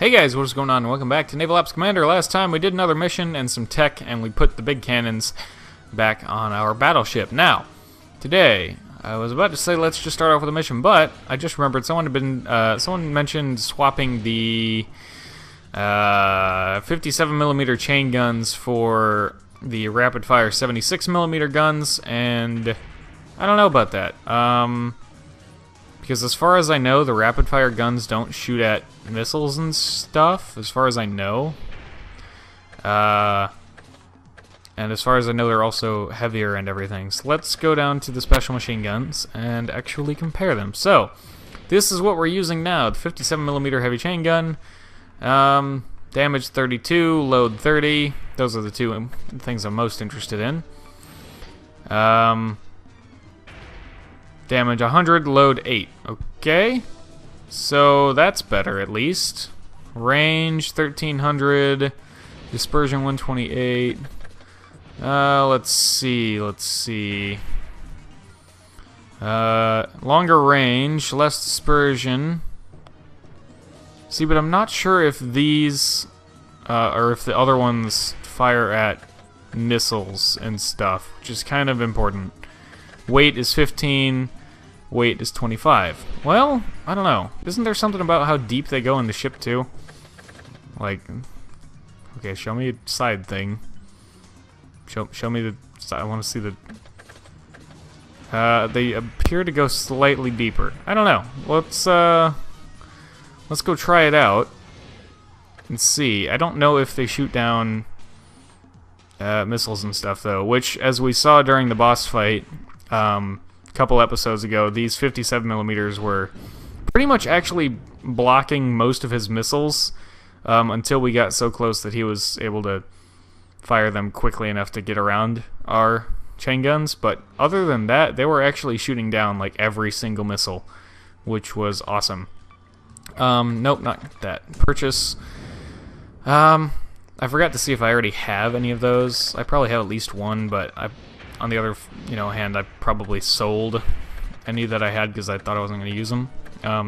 Hey guys, what's going on? Welcome back to Naval Ops Commander. Last time we did another mission and some tech, and we put the big cannons back on our battleship. Now, today, I was about to say let's just start off with a mission, but I just remembered someone mentioned swapping the 57mm chain guns for the rapid-fire 76mm guns, and I don't know about that. Because as far as I know, the rapid-fire guns don't shoot at missiles and stuff, as far as I know. And as far as I know, they're also heavier and everything. So let's go down to the special machine guns and actually compare them. So, this is what we're using now, the 57mm heavy chain gun. Damage 32, load 30. Those are the two things I'm most interested in. Damage 100, load 8. Okay. So that's better at least. Range 1300. Dispersion 128. Let's see. Longer range, less dispersion. See, but I'm not sure if these, or if the other ones fire at missiles and stuff, which is kind of important. Weight is 15, weight is 25. Well, I don't know. Isn't there something about how deep they go in the ship, too? Like, okay, show me a side thing. Show me the side. I want to see the... they appear to go slightly deeper. I don't know. Let's go try it out and see. I don't know if they shoot down missiles and stuff, though, which, as we saw during the boss fight, a couple episodes ago, these 57mm were pretty much actually blocking most of his missiles until we got so close that he was able to fire them quickly enough to get around our chain guns. But other than that, they were actually shooting down like every single missile, which was awesome. Nope, not that. Purchase. I forgot to see if I already have any of those. I probably have at least one, but on the other, hand, I probably sold any that I had because I thought I wasn't going to use them.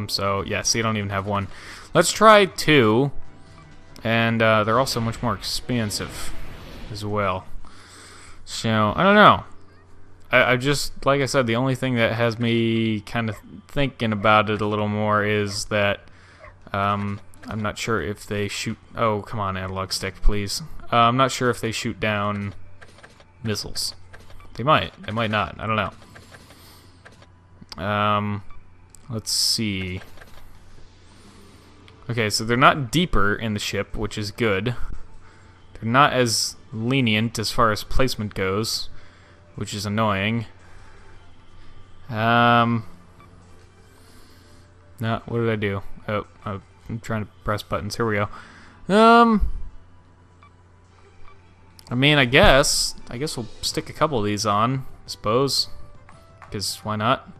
So yeah, see, I don't even have one. Let's try two, and they're also much more expensive as well. So I don't know. I just, like I said, the only thing that has me kind of thinking about it a little more is that I'm not sure if they shoot. Oh, come on, analog stick, please. I'm not sure if they shoot down missiles. They might. They might not. I don't know. Let's see. Okay, so they're not deeper in the ship, which is good. They're not as lenient as far as placement goes, which is annoying. No, what did I do? Oh, I'm trying to press buttons. Here we go. I mean, I guess we'll stick a couple of these on, I suppose, because why not?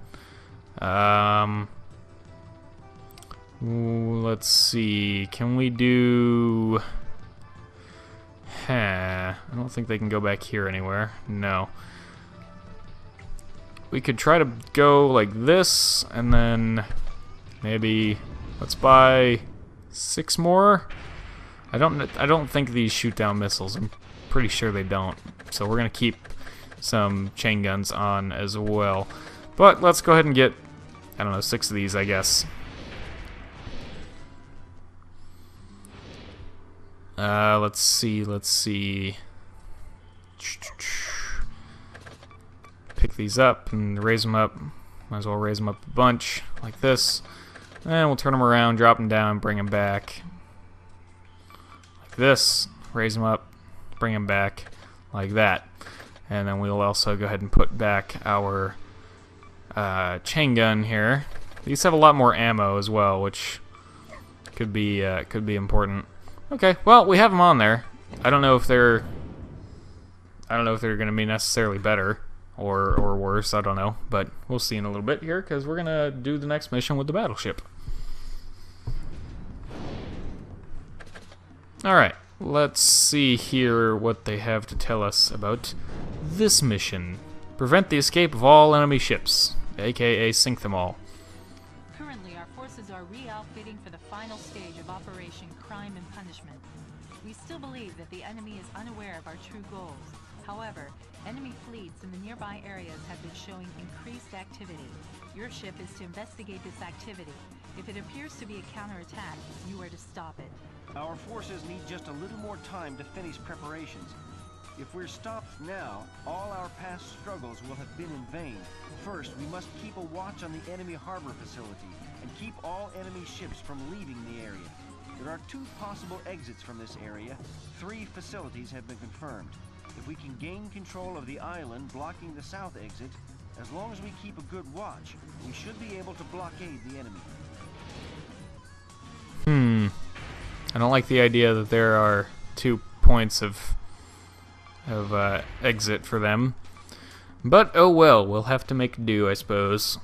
Let's see. Can we do? I don't think they can go back here anywhere. No. We could try to go like this, and then maybe let's buy 6 more. I don't think these shoot down missiles. I'm pretty sure they don't. So we're gonna keep some chain guns on as well. But let's go ahead and get, I don't know, 6 of these, I guess. Let's see. Pick these up and raise them up. Might as well raise them up a bunch, like this. And we'll turn them around, drop them down, bring them back. Like this. Raise them up, bring them back, like that. And then we'll also go ahead and put back our chain gun here. These have a lot more ammo as well, which could be important. Okay, well, we have them on there. I don't know if they're going to be necessarily better or worse. I don't know, but we'll see in a little bit here because we're gonna do the next mission with the battleship. All right, let's see here what they have to tell us about this mission. Prevent the escape of all enemy ships, aka sink them all. Currently, our forces are re-outfitting for the final stage of Operation Crime and Punishment. We still believe that the enemy is unaware of our true goals. However, enemy fleets in the nearby areas have been showing increased activity. Your ship is to investigate this activity. If it appears to be a counterattack, you are to stop it. Our forces need just a little more time to finish preparations. If we're stopped now, all our past struggles will have been in vain. First, we must keep a watch on the enemy harbor facility and keep all enemy ships from leaving the area. There are 2 possible exits from this area. 3 facilities have been confirmed. If we can gain control of the island blocking the south exit, as long as we keep a good watch, we should be able to blockade the enemy. I don't like the idea that there are 2 points of exit for them. But oh well, we'll have to make do, I suppose.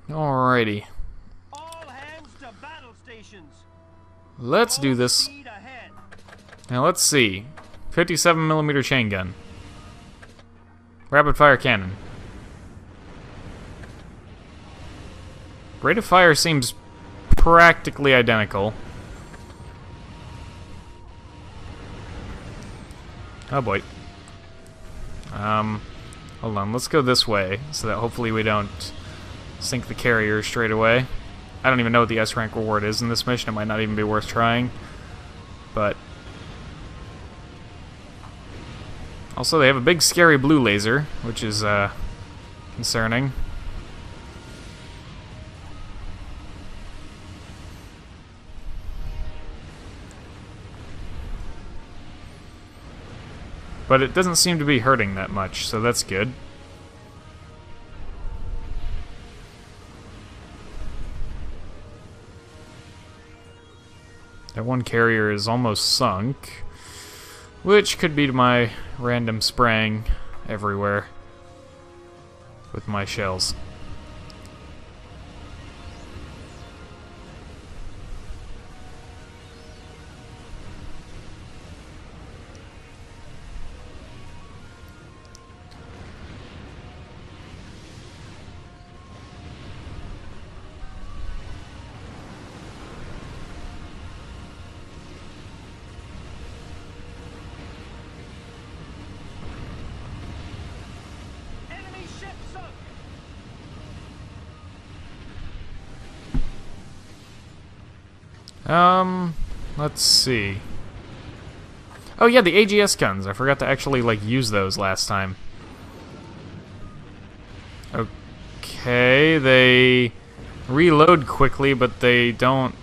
Alrighty. All hands to battle stations. Let's do this. Now let's see. 57mm chain gun. Rapid fire cannon. Rate of fire seems practically identical. Oh boy. Hold on, let's go this way so that hopefully we don't sink the carrier straight away. I don't even know what the S rank reward is in this mission. It might not even be worth trying. But also they have a big scary blue laser, which is concerning. But it doesn't seem to be hurting that much, so that's good. That one carrier is almost sunk, which could be to my random spraying everywhere with my shells. Let's see. Oh yeah, the AGS guns. I forgot to actually, like, use those last time. Okay, they reload quickly, but they don't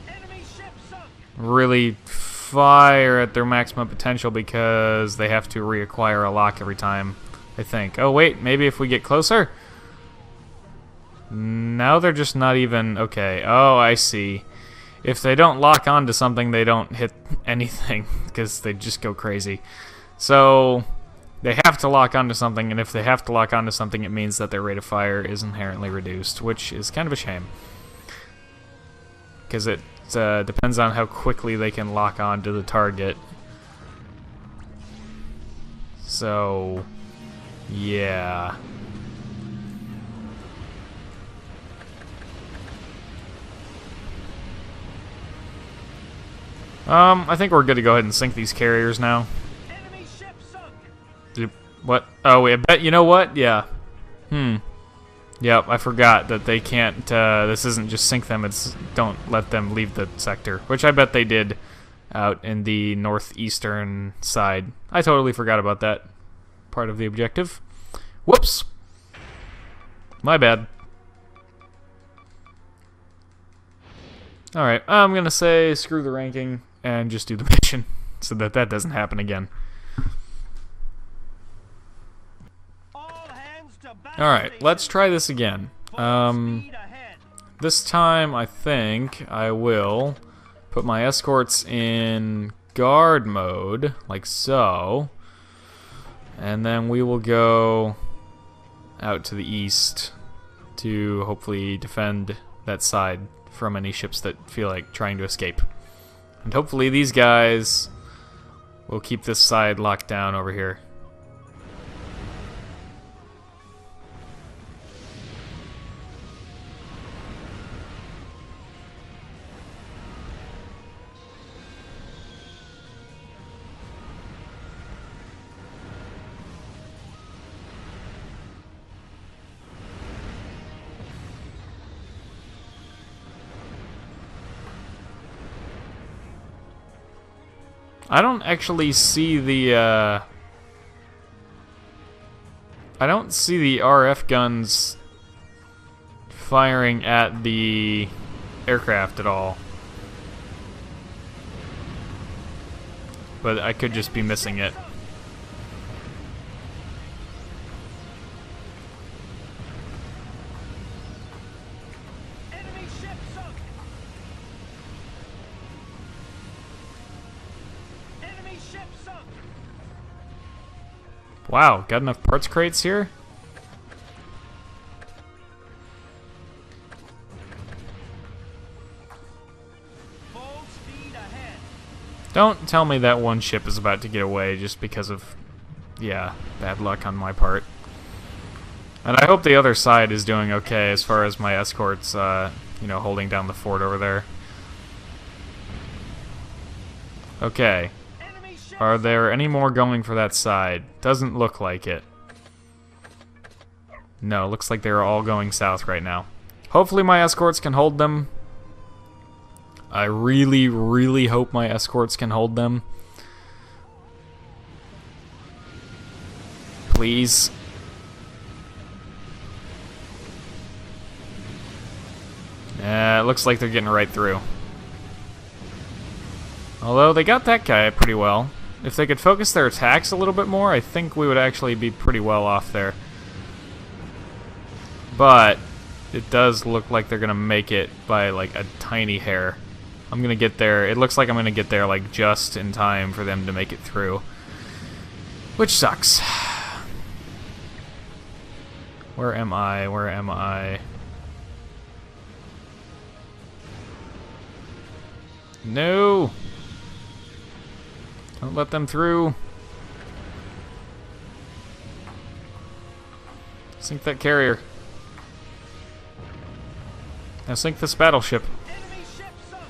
really fire at their maximum potential because they have to reacquire a lock every time, I think. Oh wait, maybe if we get closer? Now they're just not even... Okay, oh, I see. If they don't lock onto something, they don't hit anything, because they just go crazy. So, they have to lock onto something, and if they have to lock onto something, it means that their rate of fire is inherently reduced, which is kind of a shame. Because it depends on how quickly they can lock onto the target. So, yeah. I think we're good to go ahead and sink these carriers now. Enemy ship sunk. What? Oh, I bet, you know what? Yeah. Yep, I forgot that they can't, this isn't just sink them, it's don't let them leave the sector. Which I bet they did out in the northeastern side. I totally forgot about that part of the objective. Whoops! My bad. Alright, I'm gonna say screw the ranking and just do the mission so that that doesn't happen again. Alright, let's try this again. this time I think I will put my escorts in guard mode, like so. And then we will go out to the east to hopefully defend that side from any ships that feel like trying to escape. And hopefully these guys will keep this side locked down over here. I don't actually see the, I don't see the RF guns firing at the aircraft at all. But I could just be missing it. Wow, got enough parts crates here? Full speed ahead. Don't tell me that one ship is about to get away just because of, yeah, bad luck on my part. And I hope the other side is doing okay as far as my escorts, you know, holding down the fort over there. Okay. Are there any more going for that side? Doesn't look like it. No, looks like they're all going south right now. Hopefully my escorts can hold them. I really, really hope my escorts can hold them. Please. It looks like they're getting right through. Although they got that guy pretty well. If they could focus their attacks a little bit more, I think we would actually be pretty well off there. But it does look like they're gonna make it by like a tiny hair. I'm gonna get there. It looks like I'm gonna get there like just in time for them to make it through, which sucks. Where am I? Where am I? No! Don't let them through. Sink that carrier. Now sink this battleship. Enemy ship sunk.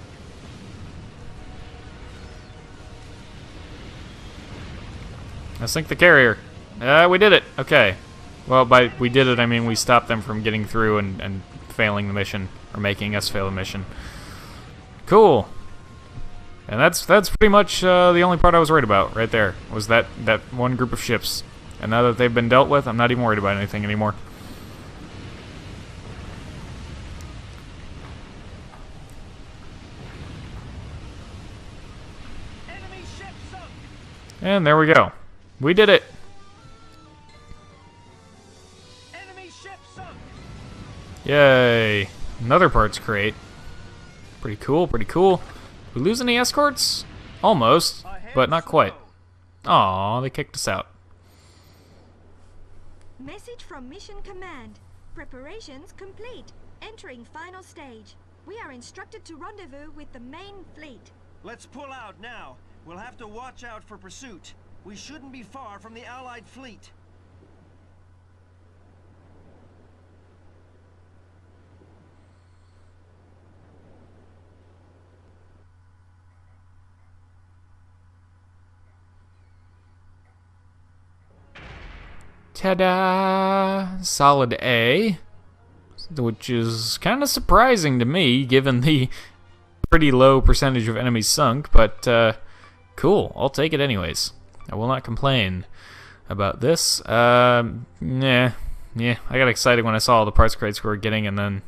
Now sink the carrier. We did it. Okay. Well, by we did it, I mean we stopped them from getting through and failing the mission, or making us fail the mission. Cool. And that's pretty much the only part I was worried about right there, was that one group of ships. And now that they've been dealt with, I'm not even worried about anything anymore. Enemy ship sunk. And there we go. We did it. Enemy ship sunk. Yay. Another parts crate. Pretty cool, pretty cool. We lose any escorts? Almost, but not quite. Aw, they kicked us out. Message from Mission Command. Preparations complete. Entering final stage. We are instructed to rendezvous with the main fleet. Let's pull out now. We'll have to watch out for pursuit. We shouldn't be far from the Allied fleet. Ta-da! Solid A. Which is kind of surprising to me, given the pretty low percentage of enemies sunk, but cool. I'll take it anyways. I will not complain about this. Yeah, I got excited when I saw all the parts crates we were getting, and then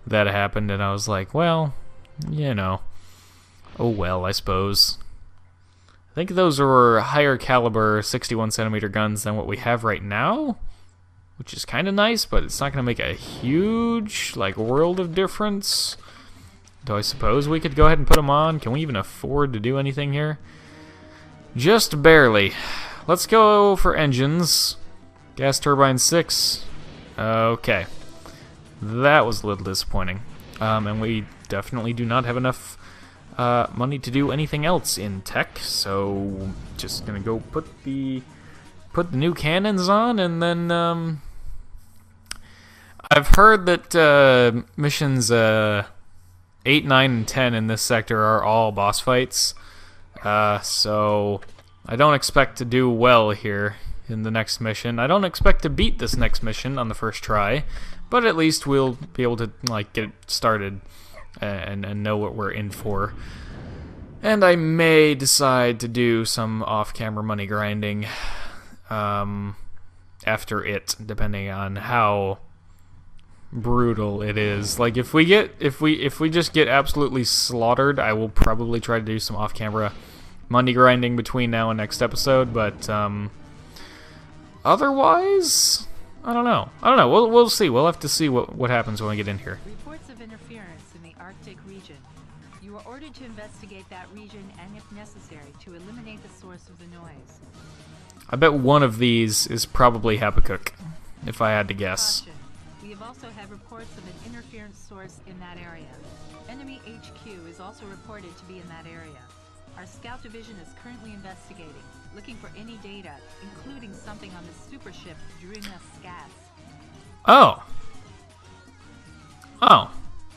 that happened, and I was like, well, you know. Oh well, I suppose. I think those were higher caliber 61 centimeter guns than what we have right now, which is kind of nice, but it's not going to make a huge, like, world of difference. Do I suppose we could go ahead and put them on? Can we even afford to do anything here? Just barely. Let's go for engines. Gas turbine 6. Okay. That was a little disappointing. And we definitely do not have enough money to do anything else in tech, so just gonna go put the new cannons on, and then I've heard that missions 8, 9, and 10 in this sector are all boss fights, so I don't expect to do well here in the next mission. I don't expect to beat this next mission on the first try, but at least we'll be able to like get it started and know what we're in for. And I may decide to do some off-camera money grinding after it, depending on how brutal it is. Like if we just get absolutely slaughtered, I will probably try to do some off-camera money grinding between now and next episode, but otherwise, I don't know. We'll see. We'll have to see what happens when we get in here. Reports of interference in the Arctic region. You are ordered to investigate that region and, if necessary, to eliminate the source of the noise. I bet one of these is probably Habakkuk, if I had to guess. Caution. We have also had reports of an interference source in that area. Enemy HQ is also reported to be in that area. Our scout division is currently investigating, looking for any data, including something on the super ship Druna Skas. Oh.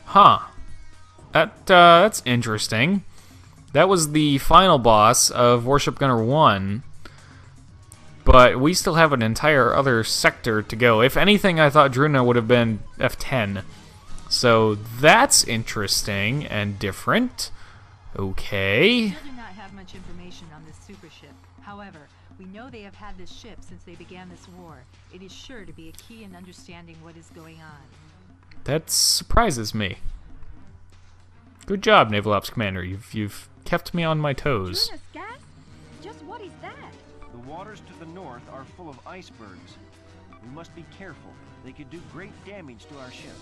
Huh. That's interesting. That was the final boss of Warship Gunner 1, but we still have an entire other sector to go. If anything, I thought Druna would have been F10. So that's interesting and different. Okay. We do not have much information on this super ship. However, we know they have had this ship since they began this war. It is sure to be a key in understanding what is going on. That surprises me. Good job, Naval Ops Commander. You've kept me on my toes. Druna Skas? Just what is that? The waters to the north are full of icebergs. We must be careful. They could do great damage to our ship.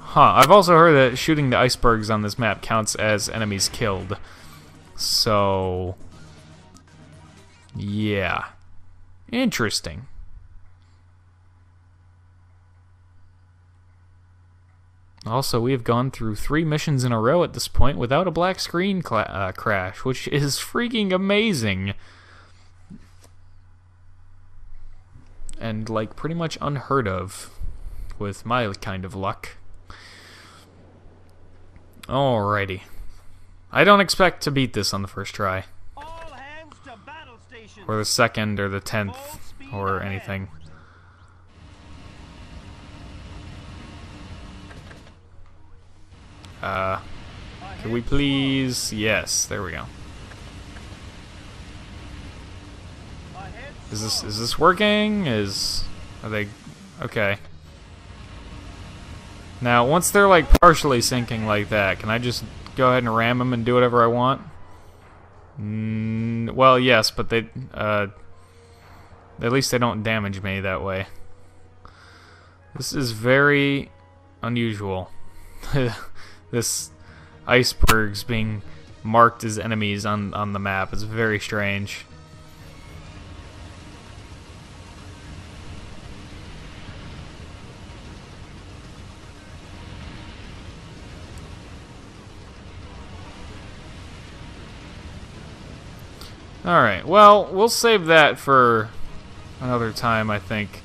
Huh, I've also heard that shooting the icebergs on this map counts as enemies killed. So, yeah. Interesting. Also, we have gone through 3 missions in a row at this point without a black screen crash, which is freaking amazing. And, like, pretty much unheard of with my kind of luck. Alrighty. I don't expect to beat this on the first try. All hands to battle stations. Or the second, or the 10th, or anything. Can we please? Yes, there we go. Is this working? Are they okay? Now, once they're like partially sinking like that, can I just go ahead and ram them and do whatever I want? Well, yes, but they at least they don't damage me that way. This is very unusual. This icebergs being marked as enemies on the map is very strange. Alright, well, we'll save that for another time, I think.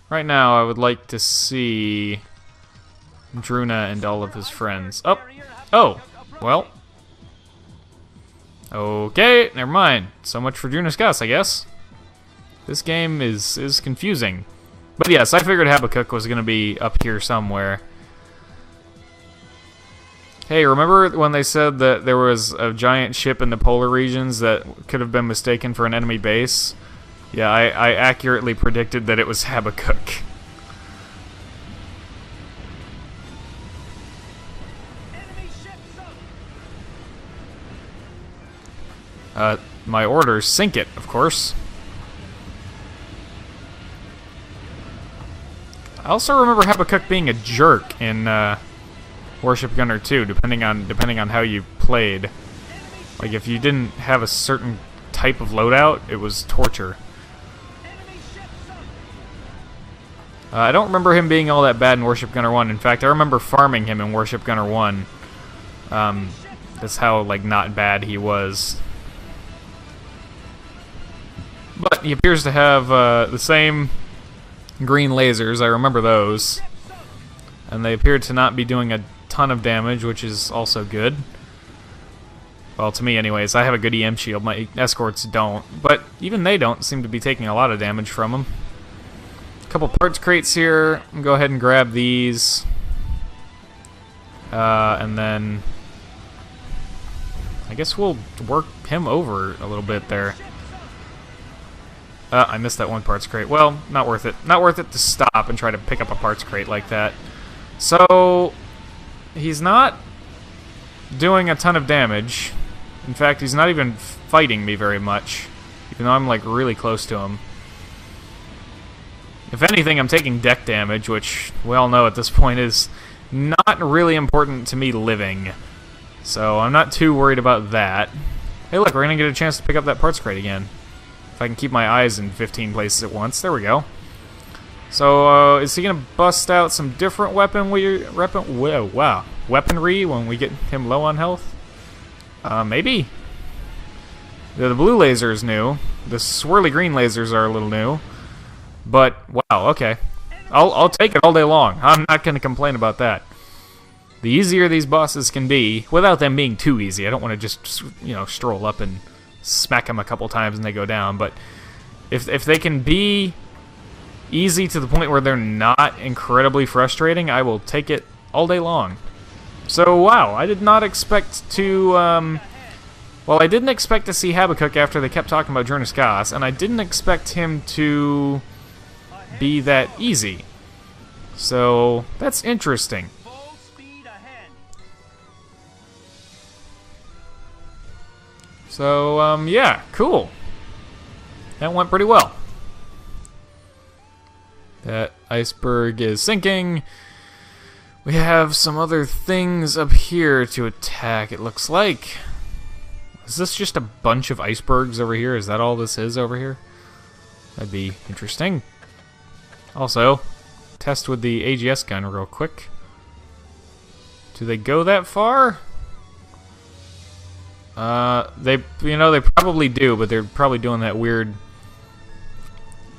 Right now, I would like to see Druna and all of his friends. Oh, well. Okay, never mind. So much for Druna Skas, I guess. This game is confusing. But yes, I figured Habakkuk was going to be up here somewhere. Hey, remember when they said that there was a giant ship in the polar regions that could have been mistaken for an enemy base? Yeah, I accurately predicted that it was Habakkuk. My orders, sink it, of course. I also remember Habakkuk being a jerk in Warship Gunner 2, depending on how you played. Like, if you didn't have a certain type of loadout, it was torture. I don't remember him being all that bad in Warship Gunner 1. In fact, I remember farming him in Warship Gunner 1. That's how, like, not bad he was. But he appears to have the same green lasers. I remember those. And they appear to not be doing a ton of damage, which is also good. Well, to me anyways. I have a good EM shield. My escorts don't. But even they don't seem to be taking a lot of damage from them. A couple parts crates here. I'll go ahead and grab these. And then I guess we'll work him over a little bit there. I missed that one parts crate. Well, not worth it. Not worth it to stop and try to pick up a parts crate like that. So, he's not doing a ton of damage. In fact, he's not even fighting me very much, even though I'm, like, really close to him. If anything, I'm taking deck damage, which we all know at this point is not really important to me living. So, I'm not too worried about that. Hey, look, we're gonna get a chance to pick up that parts crate again. If I can keep my eyes in 15 places at once. There we go. So, is he going to bust out some different weaponry when we get him low on health? Maybe. The blue laser is new. The swirly green lasers are a little new. But, wow, okay. I'll take it all day long. I'm not going to complain about that. The easier these bosses can be, without them being too easy. I don't want to just, you know, stroll up and smack them a couple times and they go down. But if they can be easy to the point where they're not incredibly frustrating, I will take it all day long. So, wow, I did not expect to, well, I didn't expect to see Habakkuk after they kept talking about Journus Gas, and I didn't expect him to be that easy. So, that's interesting. So, yeah, cool. That went pretty well. That iceberg is sinking. We have some other things up here to attack, it looks like. Is this just a bunch of icebergs over here? Is that all this is over here? That'd be interesting. Also, test with the AGS gun real quick. Do they go that far? They probably do, but they're probably doing that weird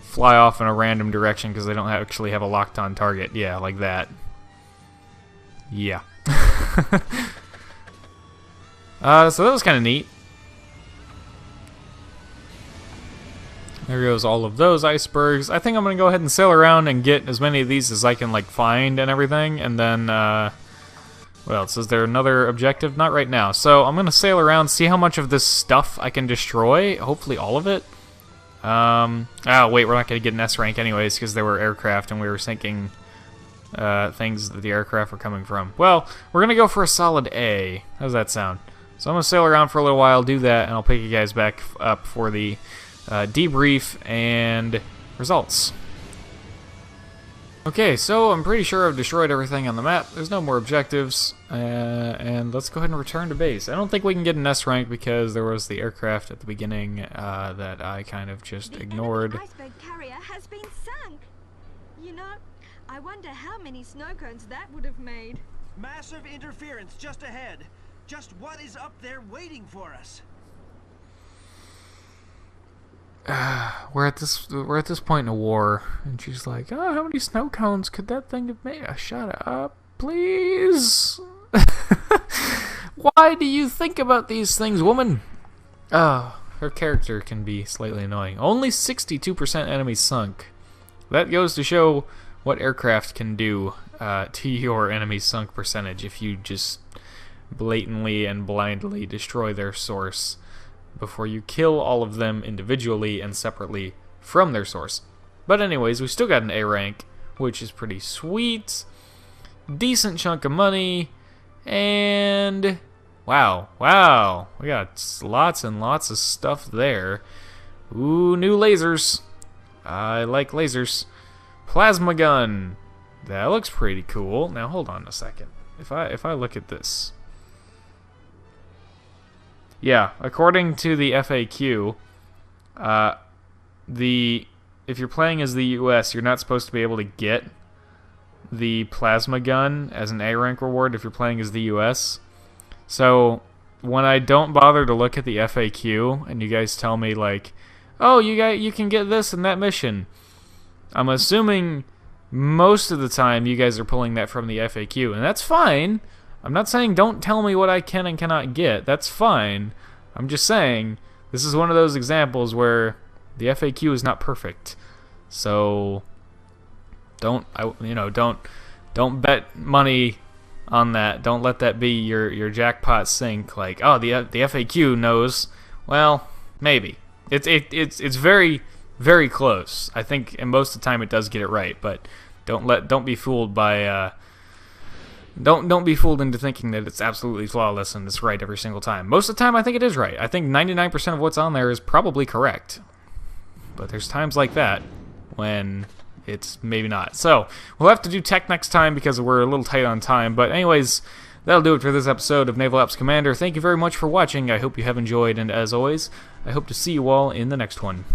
fly off in a random direction because they don't actually have a locked on target. Yeah, like that. Yeah. So that was kind of neat. There goes all of those icebergs. I think I'm going to go ahead and sail around and get as many of these as I can, like, find and everything. And then, what else? Is there another objective? Not right now. So I'm going to sail around, see how much of this stuff I can destroy. Hopefully all of it. Oh, wait, we're not going to get an S rank anyways because there were aircraft and we were sinking things that the aircraft were coming from. Well, we're going to go for a solid A. How's that sound? So I'm going to sail around for a little while, do that, and I'll pick you guys back up for the debrief and results. Okay, so I'm pretty sure I've destroyed everything on the map. There's no more objectives, and let's go ahead and return to base. I don't think we can get an S rank because there was the aircraft at the beginning that I kind of just ignored. The iceberg carrier has been sunk. You know, I wonder how many snow cones that would have made. Massive interference just ahead. Just what is up there waiting for us? We're at this point in a war, and she's like, "Oh, how many snow cones could that thing have made?" Shut up, please. Why do you think about these things, woman? Oh, her character can be slightly annoying. Only 62% enemies sunk. That goes to show what aircraft can do to your enemy's sunk percentage if you just blatantly and blindly destroy their source before you kill all of them individually and separately from their source. But anyways, we still got an A rank, which is pretty sweet. Decent chunk of money, and wow, we got lots and lots of stuff there. Ooh, new lasers. I like lasers. Plasma gun. That looks pretty cool. Now hold on a second. If I look at this. Yeah, according to the FAQ, if you're playing as the US, you're not supposed to be able to get the plasma gun as an A rank reward if you're playing as the US. So when I don't bother to look at the FAQ and you guys tell me like, oh, you can get this in that mission, I'm assuming most of the time you guys are pulling that from the FAQ, and that's fine. I'm not saying don't tell me what I can and cannot get. That's fine. I'm just saying this is one of those examples where the FAQ is not perfect. So don't bet money on that. Don't let that be your jackpot sink. Like, oh, the FAQ knows. Well, maybe it's very, very close. I think, and most of the time it does get it right. But don't be fooled by don't be fooled into thinking that it's absolutely flawless and it's right every single time. Most of the time, I think it is right. I think 99% of what's on there is probably correct. But there's times like that when it's maybe not. So we'll have to do tech next time because we're a little tight on time. But anyways, that'll do it for this episode of Naval Ops Commander. Thank you very much for watching. I hope you have enjoyed, and as always, I hope to see you all in the next one.